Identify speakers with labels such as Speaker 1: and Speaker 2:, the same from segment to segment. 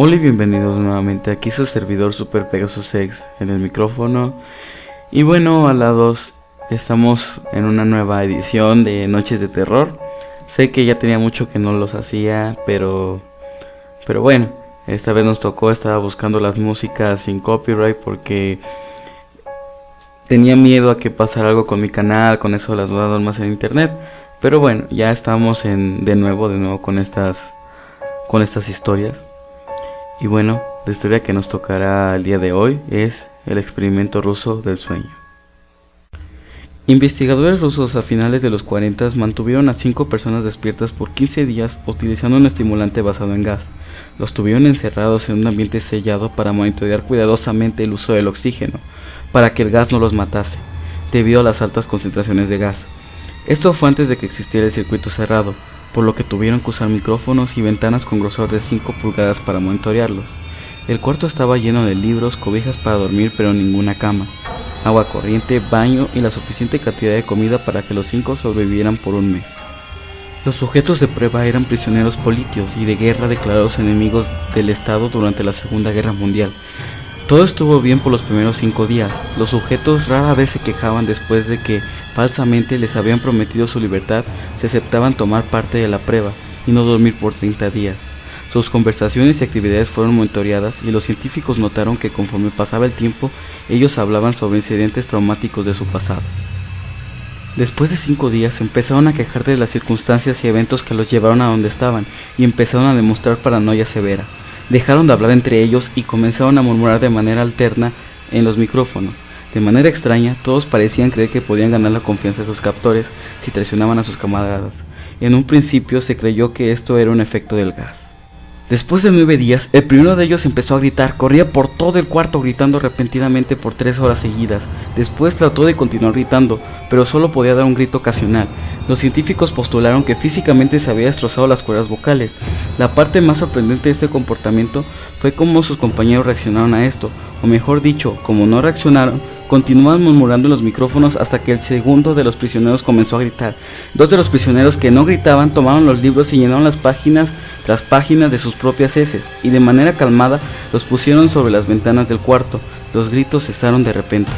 Speaker 1: Hola y bienvenidos nuevamente, aquí su servidor Super Pegasus X en el micrófono. Y bueno, a la 2 estamos en una nueva edición de Noches de Terror. Sé que ya tenía mucho que no los hacía, pero bueno, esta vez nos tocó. Estaba buscando las músicas sin copyright porque tenía miedo a que pasara algo con mi canal, con eso de las nuevas normas en internet. Pero bueno, ya estamos de nuevo con estas historias. Y bueno, la historia que nos tocará el día de hoy es el experimento ruso del sueño. Investigadores rusos a finales de los 40 mantuvieron a 5 personas despiertas por 15 días utilizando un estimulante basado en gas. Los tuvieron encerrados en un ambiente sellado para monitorear cuidadosamente el uso del oxígeno, para que el gas no los matase, debido a las altas concentraciones de gas. Esto fue antes de que existiera el circuito cerrado, por lo que tuvieron que usar micrófonos y ventanas con grosor de 5 pulgadas para monitorearlos. El cuarto estaba lleno de libros, cobijas para dormir pero ninguna cama, agua corriente, baño y la suficiente cantidad de comida para que los 5 sobrevivieran por un mes. Los sujetos de prueba eran prisioneros políticos y de guerra declarados enemigos del Estado durante la Segunda Guerra Mundial. Todo estuvo bien por los primeros 5 días. Los sujetos rara vez se quejaban después de que falsamente les habían prometido su libertad si aceptaban tomar parte de la prueba y no dormir por 30 días. Sus conversaciones y actividades fueron monitoreadas y los científicos notaron que conforme pasaba el tiempo, ellos hablaban sobre incidentes traumáticos de su pasado. Después de 5 días empezaron a quejar de las circunstancias y eventos que los llevaron a donde estaban y empezaron a demostrar paranoia severa. Dejaron de hablar entre ellos y comenzaron a murmurar de manera alterna en los micrófonos. De manera extraña, todos parecían creer que podían ganar la confianza de sus captores si traicionaban a sus camaradas. En un principio se creyó que esto era un efecto del gas. Después de 9 días, el primero de ellos empezó a gritar, corría por todo el cuarto gritando repentinamente por 3 horas seguidas. Después trató de continuar gritando, pero solo podía dar un grito ocasional. Los científicos postularon que físicamente se había destrozado las cuerdas vocales. La parte más sorprendente de este comportamiento fue cómo sus compañeros reaccionaron a esto, o mejor dicho, como no reaccionaron, continuaban murmurando en los micrófonos hasta que el segundo de los prisioneros comenzó a gritar. 2 de los prisioneros que no gritaban tomaron los libros y llenaron las páginas de sus propias heces, y de manera calmada los pusieron sobre las ventanas del cuarto. Los gritos cesaron de repente.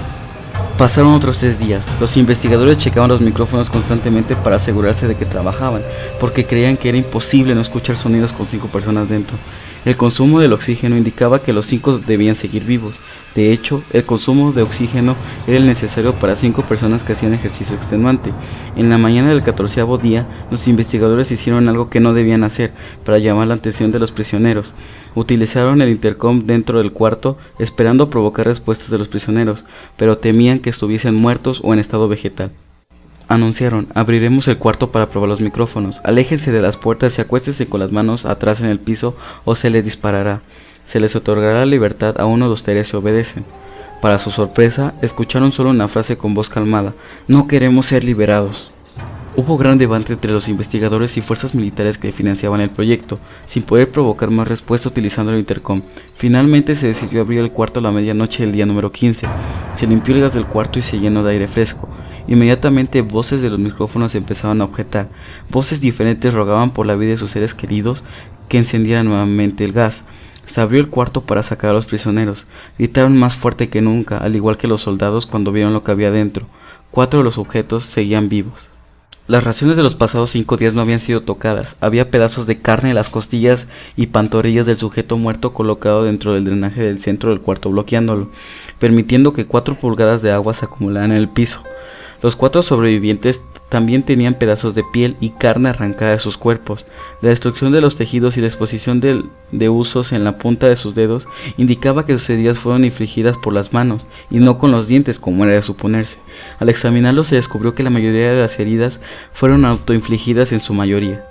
Speaker 1: Pasaron otros 3 días. Los investigadores checaban los micrófonos constantemente para asegurarse de que trabajaban, porque creían que era imposible no escuchar sonidos con 5 personas dentro. El consumo del oxígeno indicaba que los 5 debían seguir vivos. De hecho, el consumo de oxígeno era el necesario para 5 personas que hacían ejercicio extenuante. En la mañana del 14º día, los investigadores hicieron algo que no debían hacer para llamar la atención de los prisioneros. Utilizaron el intercom dentro del cuarto, esperando provocar respuestas de los prisioneros, pero temían que estuviesen muertos o en estado vegetal. Anunciaron: abriremos el cuarto para probar los micrófonos. Aléjense de las puertas y acuéstense con las manos atrás en el piso o se les disparará. Se les otorgará la libertad a uno de ustedes si obedecen. Para su sorpresa, escucharon solo una frase con voz calmada: no queremos ser liberados. Hubo gran debate entre los investigadores y fuerzas militares que financiaban el proyecto, sin poder provocar más respuesta utilizando el intercom. Finalmente se decidió abrir el cuarto a la medianoche del día número 15. Se limpió el gas del cuarto y se llenó de aire fresco. Inmediatamente voces de los micrófonos empezaban a objetar. Voces diferentes rogaban por la vida de sus seres queridos que encendieran nuevamente el gas. Se abrió el cuarto para sacar a los prisioneros. Gritaron más fuerte que nunca, al igual que los soldados cuando vieron lo que había dentro. 4 de los sujetos seguían vivos. Las raciones de los pasados 5 días no habían sido tocadas. Había pedazos de carne de las costillas y pantorrillas del sujeto muerto colocado dentro del drenaje del centro del cuarto, bloqueándolo, permitiendo que 4 pulgadas de agua se acumularan en el piso. Los 4 sobrevivientes también tenían pedazos de piel y carne arrancada de sus cuerpos. La destrucción de los tejidos y la exposición de huesos en la punta de sus dedos indicaba que sus heridas fueron infligidas por las manos y no con los dientes, como era de suponerse. Al examinarlos se descubrió que la mayoría de las heridas fueron autoinfligidas en su mayoría.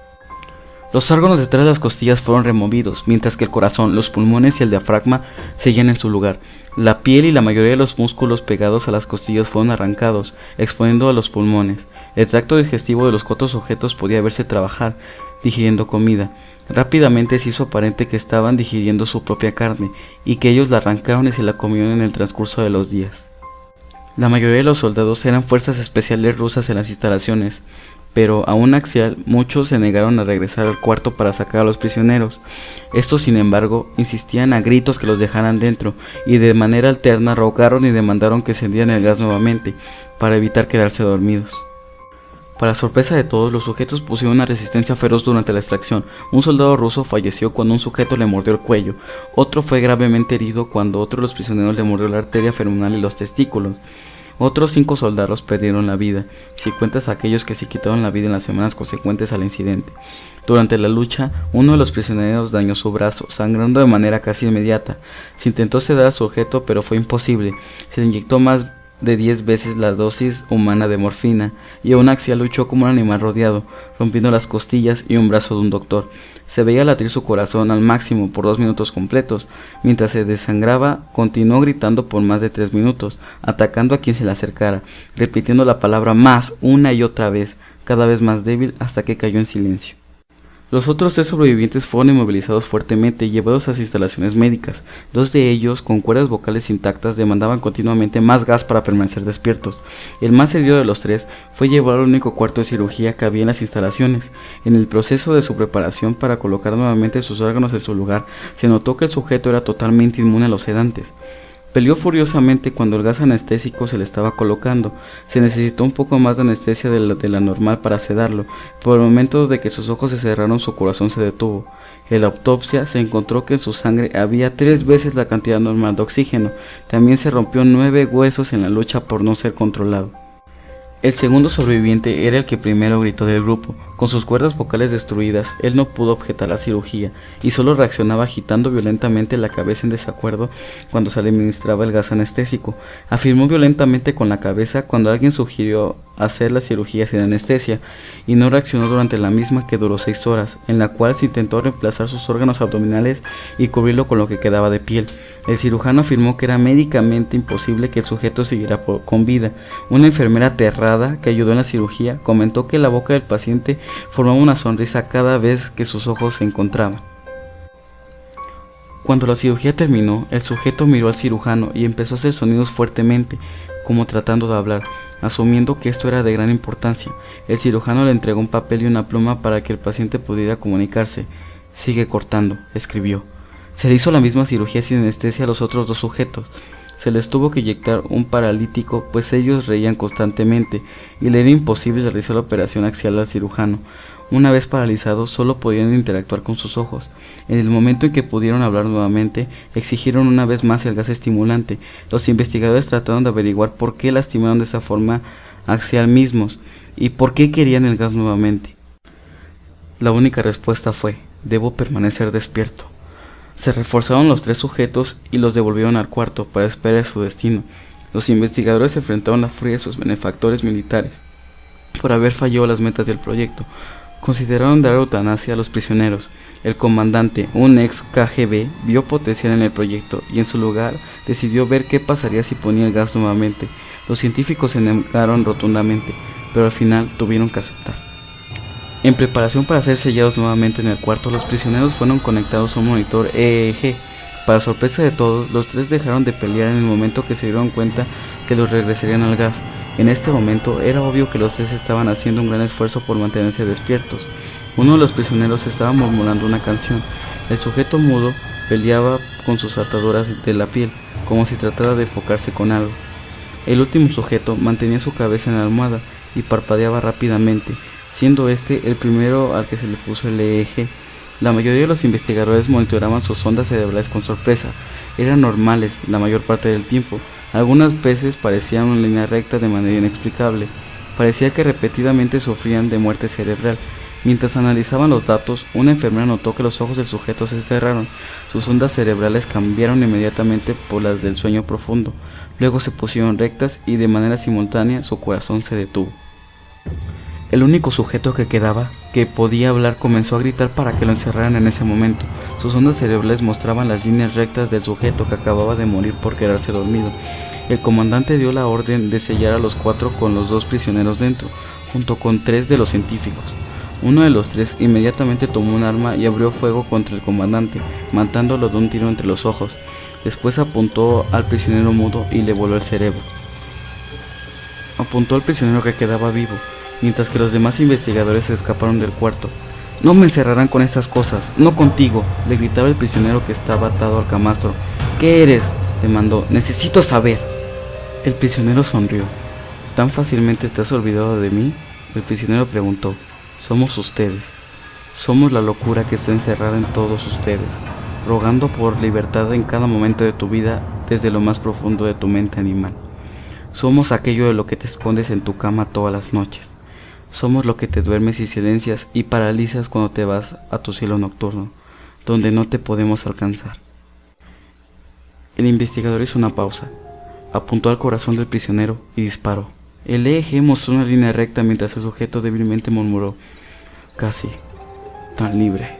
Speaker 1: Los órganos detrás de las costillas fueron removidos, mientras que el corazón, los pulmones y el diafragma seguían en su lugar. La piel y la mayoría de los músculos pegados a las costillas fueron arrancados, exponiendo a los pulmones. El tracto digestivo de los 4 sujetos podía verse trabajar, digiriendo comida. Rápidamente se hizo aparente que estaban digiriendo su propia carne, y que ellos la arrancaron y se la comieron en el transcurso de los días. La mayoría de los soldados eran fuerzas especiales rusas en las instalaciones. pero aún Axial, muchos se negaron a regresar al cuarto para sacar a los prisioneros. Estos, sin embargo, insistían a gritos que los dejaran dentro, y de manera alterna rogaron y demandaron que encendieran el gas nuevamente, para evitar quedarse dormidos. Para sorpresa de todos, los sujetos pusieron una resistencia feroz durante la extracción. Un soldado ruso falleció cuando un sujeto le mordió el cuello, otro fue gravemente herido cuando otro de los prisioneros le mordió la arteria femoral y los testículos. Otros 5 soldados perdieron la vida, si cuentas a aquellos que se quitaron la vida en las semanas consecuentes al incidente. Durante la lucha, uno de los prisioneros dañó su brazo, sangrando de manera casi inmediata. Se intentó sedar al sujeto, pero fue imposible. Se le inyectó más de 10 veces la dosis humana de morfina, y aún Axial luchó como un animal rodeado, rompiendo las costillas y un brazo de un doctor. Se veía latir su corazón al máximo por 2 minutos completos. Mientras se desangraba, continuó gritando por más de 3 minutos, atacando a quien se le acercara, repitiendo la palabra más una y otra vez, cada vez más débil hasta que cayó en silencio. Los otros 3 sobrevivientes fueron inmovilizados fuertemente y llevados a las instalaciones médicas. 2 de ellos, con cuerdas vocales intactas, demandaban continuamente más gas para permanecer despiertos. El más herido de los 3 fue llevado al único cuarto de cirugía que había en las instalaciones. En el proceso de su preparación para colocar nuevamente sus órganos en su lugar, se notó que el sujeto era totalmente inmune a los sedantes. Peleó furiosamente cuando el gas anestésico se le estaba colocando. Se necesitó un poco más de anestesia de la normal para sedarlo. Por el momento de que sus ojos se cerraron, su corazón se detuvo. En la autopsia se encontró que en su sangre había 3 veces la cantidad normal de oxígeno. También se rompió 9 huesos en la lucha por no ser controlado. El segundo sobreviviente era el que primero gritó del grupo. Con sus cuerdas vocales destruidas, él no pudo objetar la cirugía y solo reaccionaba agitando violentamente la cabeza en desacuerdo cuando se le administraba el gas anestésico. Afirmó violentamente con la cabeza cuando alguien sugirió hacer la cirugía sin anestesia y no reaccionó durante la misma, que duró 6 horas, en la cual se intentó reemplazar sus órganos abdominales y cubrirlo con lo que quedaba de piel. El cirujano afirmó que era médicamente imposible que el sujeto siguiera con vida. Una enfermera aterrada que ayudó en la cirugía comentó que la boca del paciente formaba una sonrisa cada vez que sus ojos se encontraban. Cuando la cirugía terminó, el sujeto miró al cirujano y empezó a hacer sonidos fuertemente, como tratando de hablar, asumiendo que esto era de gran importancia. El cirujano le entregó un papel y una pluma para que el paciente pudiera comunicarse. «Sigue cortando», escribió. Se le hizo la misma cirugía sin anestesia a los otros 2 sujetos. Se les tuvo que inyectar un paralítico, pues ellos reían constantemente y le era imposible realizar la operación axial al cirujano. Una vez paralizados, solo podían interactuar con sus ojos. En el momento en que pudieron hablar nuevamente, exigieron una vez más el gas estimulante. Los investigadores trataron de averiguar por qué lastimaron de esa forma axial mismos y por qué querían el gas nuevamente. La única respuesta fue: debo permanecer despierto. Se reforzaron los 3 sujetos y los devolvieron al cuarto para esperar su destino. Los investigadores se enfrentaron a la furia de sus benefactores militares por haber fallado las metas del proyecto. Consideraron dar eutanasia a los prisioneros. El comandante, un ex KGB, vio potencial en el proyecto y en su lugar decidió ver qué pasaría si ponía el gas nuevamente. Los científicos se negaron rotundamente, pero al final tuvieron que aceptar. En preparación para ser sellados nuevamente en el cuarto, los prisioneros fueron conectados a un monitor EEG. Para sorpresa de todos, los 3 dejaron de pelear en el momento que se dieron cuenta que los regresarían al gas. En este momento era obvio que los 3 estaban haciendo un gran esfuerzo por mantenerse despiertos. Uno de los prisioneros estaba murmurando una canción. El sujeto mudo peleaba con sus ataduras de la piel, como si tratara de enfocarse con algo. El último sujeto mantenía su cabeza en la almohada y parpadeaba rápidamente, siendo este el primero al que se le puso el EEG. La mayoría de los investigadores monitoreaban sus ondas cerebrales con sorpresa. Eran normales la mayor parte del tiempo. Algunas veces parecían una línea recta de manera inexplicable. Parecía que repetidamente sufrían de muerte cerebral. Mientras analizaban los datos, una enfermera notó que los ojos del sujeto se cerraron. Sus ondas cerebrales cambiaron inmediatamente por las del sueño profundo. Luego se pusieron rectas y de manera simultánea su corazón se detuvo. El único sujeto que quedaba, que podía hablar, comenzó a gritar para que lo encerraran en ese momento. Sus ondas cerebrales mostraban las líneas rectas del sujeto que acababa de morir por quedarse dormido. El comandante dio la orden de sellar a los 4 con los 2 prisioneros dentro, junto con 3 de los científicos. Uno de los 3 inmediatamente tomó un arma y abrió fuego contra el comandante, matándolo de un tiro entre los ojos. Después apuntó al prisionero mudo y le voló el cerebro. Apuntó al prisionero que quedaba vivo mientras que los demás investigadores se escaparon del cuarto. «No me encerrarán con estas cosas, no contigo», le gritaba el prisionero que estaba atado al camastro. «¿Qué eres?», demandó. «Necesito saber». El prisionero sonrió. «¿Tan fácilmente te has olvidado de mí?», el prisionero preguntó. «Somos ustedes. Somos la locura que está encerrada en todos ustedes, rogando por libertad en cada momento de tu vida desde lo más profundo de tu mente animal. Somos aquello de lo que te escondes en tu cama todas las noches. Somos lo que te duermes y silencias y paralizas cuando te vas a tu cielo nocturno, donde no te podemos alcanzar». El investigador hizo una pausa, apuntó al corazón del prisionero y disparó. El eje mostró una línea recta mientras el sujeto débilmente murmuró: «Casi tan libre».